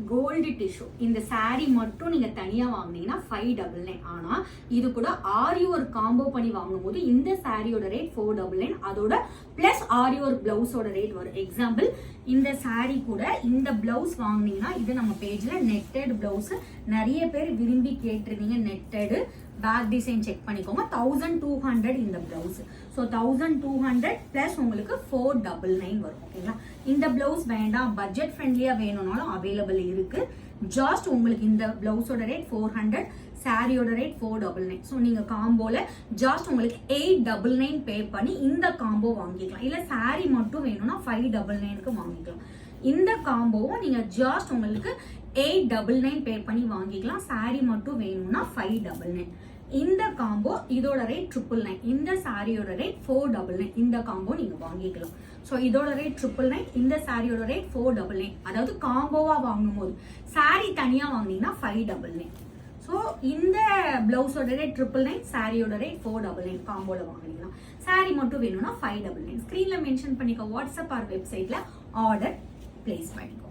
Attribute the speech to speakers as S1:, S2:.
S1: Gold tissue இந்த saree மட்டும் நீங்க தனியா வாங்குனீங்கன்னா 599. ஆனா இது கூட ஆரி ஒரு காம்போ பண்ணி வாங்கும்போது இந்த சாரியோட ரேட் 499. அதோட பிளஸ் ஆரி ஒரு பிளவுஸோட ரேட் வரும். எக்ஸாம்பிள் இந்த saree கூட இந்த பிளவுஸ் வாங்குனீங்கன்னா இது நம்ம பேஜ்ல நெட்டட் பிளவுஸ் நிறைய பேர் விரும்பி கேட்டிருந்தீங்க. நெட்டடு பேக் டிசைன் செக் பண்ணிக்கோங்க. 1200 இந்த பிளவுஸ். ஸோ 1200 பிளஸ் உங்களுக்கு 499 வரும். ஓகேங்களா? இந்த பிளவுஸ் வேண்டாம் பட்ஜெட் ஃப்ரெண்ட்லியா வேணும்னாலும் அவைலபிள் இருக்கு. ஜஸ்ட் உங்களுக்கு இந்த பிளவுஸோட ரேட் 400, சாரியோட ரேட் 499. ஸோ நீங்க காம்போல ஜஸ்ட் உங்களுக்கு 899 பே பண்ணி இந்த காம்போ வாங்கிக்கலாம். இல்ல சாரி மட்டும் வேணும்னா 599க்கு வாங்கிக்கலாம். இந்த காம்போவும் நீங்க ஜஸ்ட் உங்களுக்கு 899 பே பண்ணி வாங்கிக்கலாம். சாரி மட்டும் வேணும்னா 599. இந்த காம்போ இதோட ரேட் 999. இந்த சாரியோட ரேட் 499. இந்த காம்போ நீங்க வாங்கிக்கலாம். ஸோ இதோட ரேட் 999, இந்த சாரியோட ரேட் 499. அதாவது காம்போவா வாங்கும் போது சாரி தனியா வாங்கினீங்கன்னா 599. ஸோ இந்த பிளவுஸோட ரேட் 999, சாரியோட ரேட் 499 காம்போல வாங்கிக்கலாம். சாரி மட்டும் வேணும்னா 599. ஸ்கிரீன்ல மென்ஷன் பண்ணிக்க வாட்ஸ்அப் ஆர் வெப்சைட்ல ஆர்டர் பிளேஸ் பண்ணிக்கோ.